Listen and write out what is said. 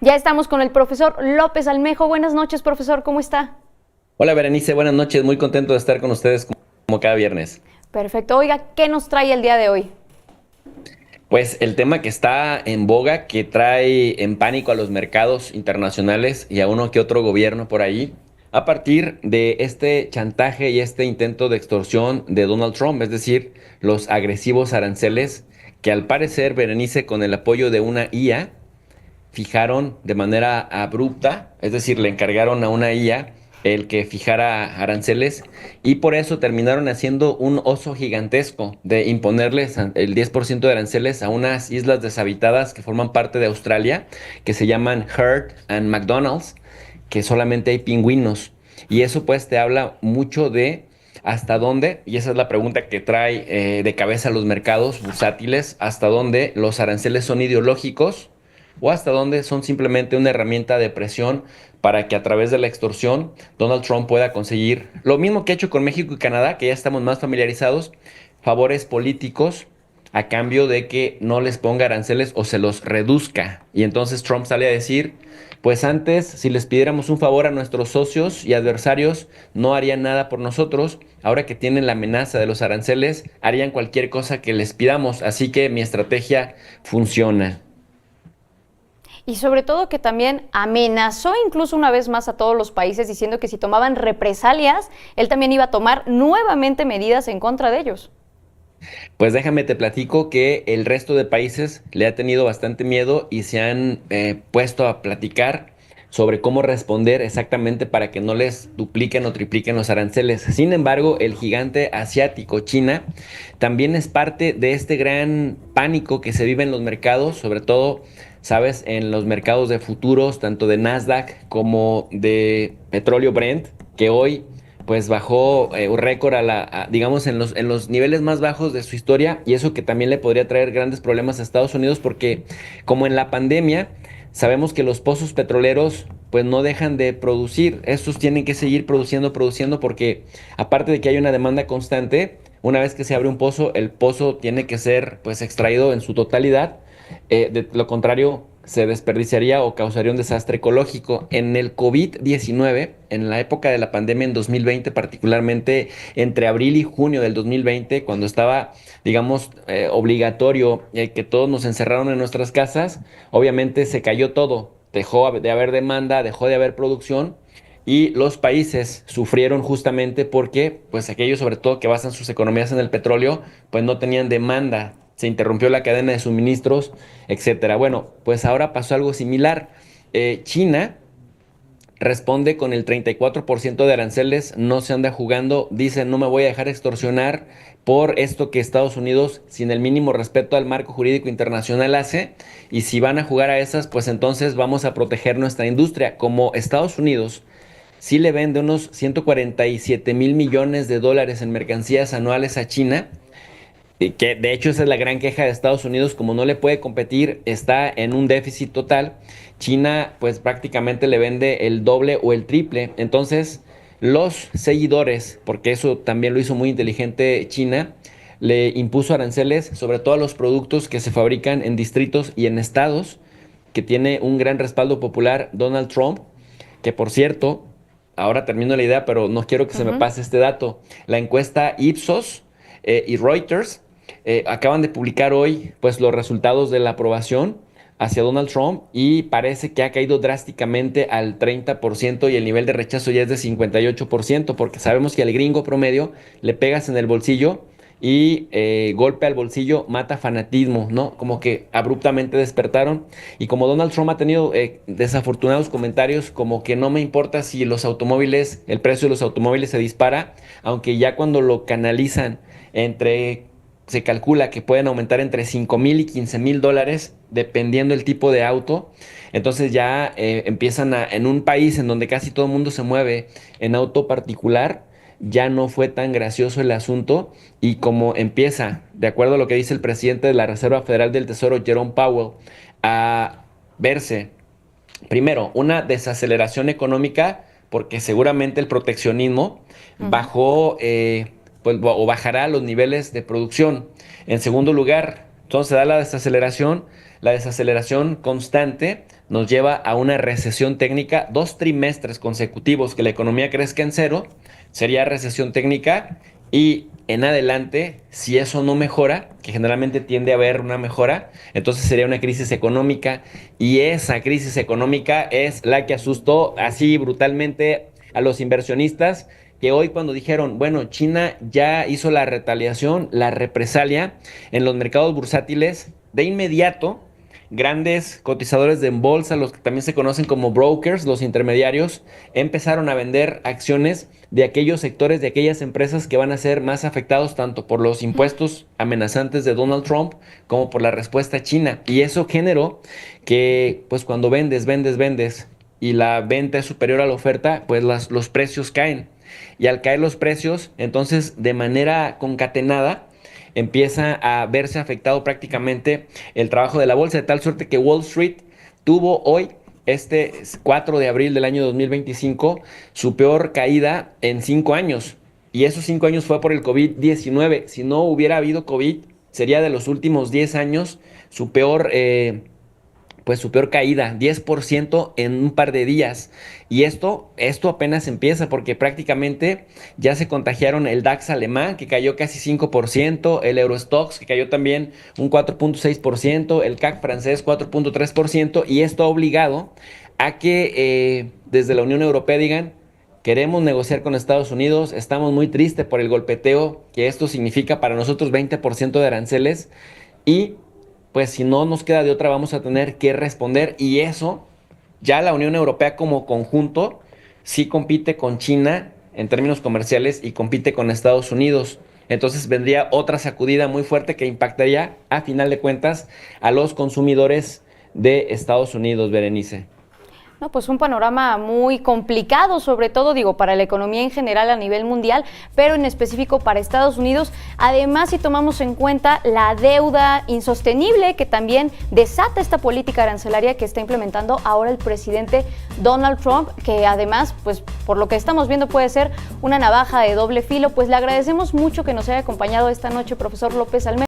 Ya estamos con el profesor López Almejo. Buenas noches, profesor, ¿cómo está? Hola Berenice, buenas noches, muy contento de estar con ustedes como cada viernes. Perfecto. Oiga, ¿qué nos trae el día de hoy? Pues el tema que está en boga, que trae en pánico a los mercados internacionales y a uno que otro gobierno por ahí, a partir de este chantaje y este intento de extorsión de Donald Trump, es decir, los agresivos aranceles que al parecer, Berenice, con el apoyo de una IA, fijaron de manera abrupta, es decir, le encargaron a una IA el que fijara aranceles y por eso terminaron haciendo un oso gigantesco de imponerles el 10% de aranceles a unas islas deshabitadas que forman parte de Australia, que se llaman Heard and McDonald's, que solamente hay pingüinos. Y eso pues te habla mucho de hasta dónde, y esa es la pregunta que trae de cabeza los mercados bursátiles, hasta dónde los aranceles son ideológicos o hasta dónde son simplemente una herramienta de presión para que a través de la extorsión Donald Trump pueda conseguir lo mismo que ha hecho con México y Canadá, que ya estamos más familiarizados, favores políticos a cambio de que no les ponga aranceles o se los reduzca. Y entonces Trump sale a decir, pues antes, si les pidiéramos un favor a nuestros socios y adversarios, no harían nada por nosotros. Ahora que tienen la amenaza de los aranceles, harían cualquier cosa que les pidamos. Así que mi estrategia funciona. Y sobre todo que también amenazó incluso una vez más a todos los países diciendo que si tomaban represalias, él también iba a tomar nuevamente medidas en contra de ellos. Pues déjame te platico que el resto de países le ha tenido bastante miedo y se han puesto a platicar sobre cómo responder exactamente para que no les dupliquen o tripliquen los aranceles. Sin embargo, el gigante asiático, China, también es parte de este gran pánico que se vive en los mercados, sobre todo, sabes, en los mercados de futuros, tanto de Nasdaq como de petróleo Brent, que hoy pues bajó un récord digamos, en los niveles más bajos de su historia y eso que también le podría traer grandes problemas a Estados Unidos porque como en la pandemia, sabemos que los pozos petroleros pues no dejan de producir, estos tienen que seguir produciendo porque aparte de que hay una demanda constante, una vez que se abre un pozo, el pozo tiene que ser pues extraído en su totalidad, de lo contrario se desperdiciaría o causaría un desastre ecológico. En el COVID-19, en la época de la pandemia en 2020, particularmente entre abril y junio del 2020, cuando estaba, digamos, obligatorio que todos nos encerraron en nuestras casas, obviamente se cayó todo, dejó de haber demanda, dejó de haber producción. Y los países sufrieron justamente porque, pues aquellos sobre todo que basan sus economías en el petróleo, pues no tenían demanda, se interrumpió la cadena de suministros, etcétera. Bueno, pues ahora pasó algo similar. China responde con el 34% de aranceles, no se anda jugando, dice no me voy a dejar extorsionar por esto que Estados Unidos, sin el mínimo respeto al marco jurídico internacional, hace, y si van a jugar a esas, pues entonces vamos a proteger nuestra industria. Como Estados Unidos sí le vende unos 147 mil millones de dólares en mercancías anuales a China, y que de hecho esa es la gran queja de Estados Unidos, como no le puede competir, está en un déficit total. China pues prácticamente le vende el doble o el triple. Entonces los seguidores, porque eso también lo hizo muy inteligente China, le impuso aranceles sobre todo a los productos que se fabrican en distritos y en estados, que tiene un gran respaldo popular Donald Trump, que por cierto, ahora termino la idea, pero no quiero que se me Ujú. pase este dato. La encuesta Ipsos y Reuters acaban de publicar hoy pues los resultados de la aprobación hacia Donald Trump y parece que ha caído drásticamente al 30% y el nivel de rechazo ya es de 58% porque sabemos que al gringo promedio le pegas en el bolsillo y golpe al bolsillo mata fanatismo, ¿no? Como que abruptamente despertaron y como Donald Trump ha tenido desafortunados comentarios como que no me importa si los automóviles, el precio de los automóviles se dispara, aunque ya cuando lo canalizan entre se calcula que pueden aumentar entre 5,000 y 15,000 dólares dependiendo el tipo de auto. Entonces ya empiezan en un país en donde casi todo el mundo se mueve en auto particular, ya no fue tan gracioso el asunto y como empieza, de acuerdo a lo que dice el presidente de la Reserva Federal del Tesoro, Jerome Powell, a verse primero, una desaceleración económica, porque seguramente el proteccionismo Ujú. bajó, pues, o bajará los niveles de producción. En segundo lugar, Entonces se da la desaceleración constante nos lleva a una recesión técnica, 2 trimestres consecutivos que la economía crezca en cero, sería recesión técnica y en adelante, si eso no mejora, que generalmente tiende a haber una mejora, entonces sería una crisis económica y esa crisis económica es la que asustó así brutalmente a los inversionistas que hoy cuando dijeron, bueno, China ya hizo la retaliación, la represalia en los mercados bursátiles, de inmediato, grandes cotizadores de en bolsa, los que también se conocen como brokers, los intermediarios, empezaron a vender acciones de aquellos sectores, de aquellas empresas que van a ser más afectados tanto por los impuestos amenazantes de Donald Trump como por la respuesta china. Y eso generó que, pues cuando vendes y la venta es superior a la oferta, pues los precios caen. Y al caer los precios, entonces de manera concatenada, empieza a verse afectado prácticamente el trabajo de la bolsa, de tal suerte que Wall Street tuvo hoy, este 4 de abril del año 2025, su peor caída en 5 años. Y esos 5 años fue por el COVID-19. Si no hubiera habido COVID, sería de los últimos 10 años su peor pues su peor caída, 10% en un par de días. Y esto apenas empieza porque prácticamente ya se contagiaron el DAX alemán, que cayó casi 5%, el Eurostoxx, que cayó también un 4.6%, el CAC francés 4.3%, y esto ha obligado a que desde la Unión Europea digan, queremos negociar con Estados Unidos, estamos muy tristes por el golpeteo que esto significa para nosotros, 20% de aranceles, y pues si no nos queda de otra vamos a tener que responder, y eso ya la Unión Europea como conjunto sí compite con China en términos comerciales y compite con Estados Unidos. Entonces vendría otra sacudida muy fuerte que impactaría a final de cuentas a los consumidores de Estados Unidos, Berenice. No, pues un panorama muy complicado, sobre todo, digo, para la economía en general a nivel mundial, pero en específico para Estados Unidos. Además, si tomamos en cuenta la deuda insostenible que también desata esta política arancelaria que está implementando ahora el presidente Donald Trump, que además, pues por lo que estamos viendo puede ser una navaja de doble filo. Pues le agradecemos mucho que nos haya acompañado esta noche, profesor López Almeida.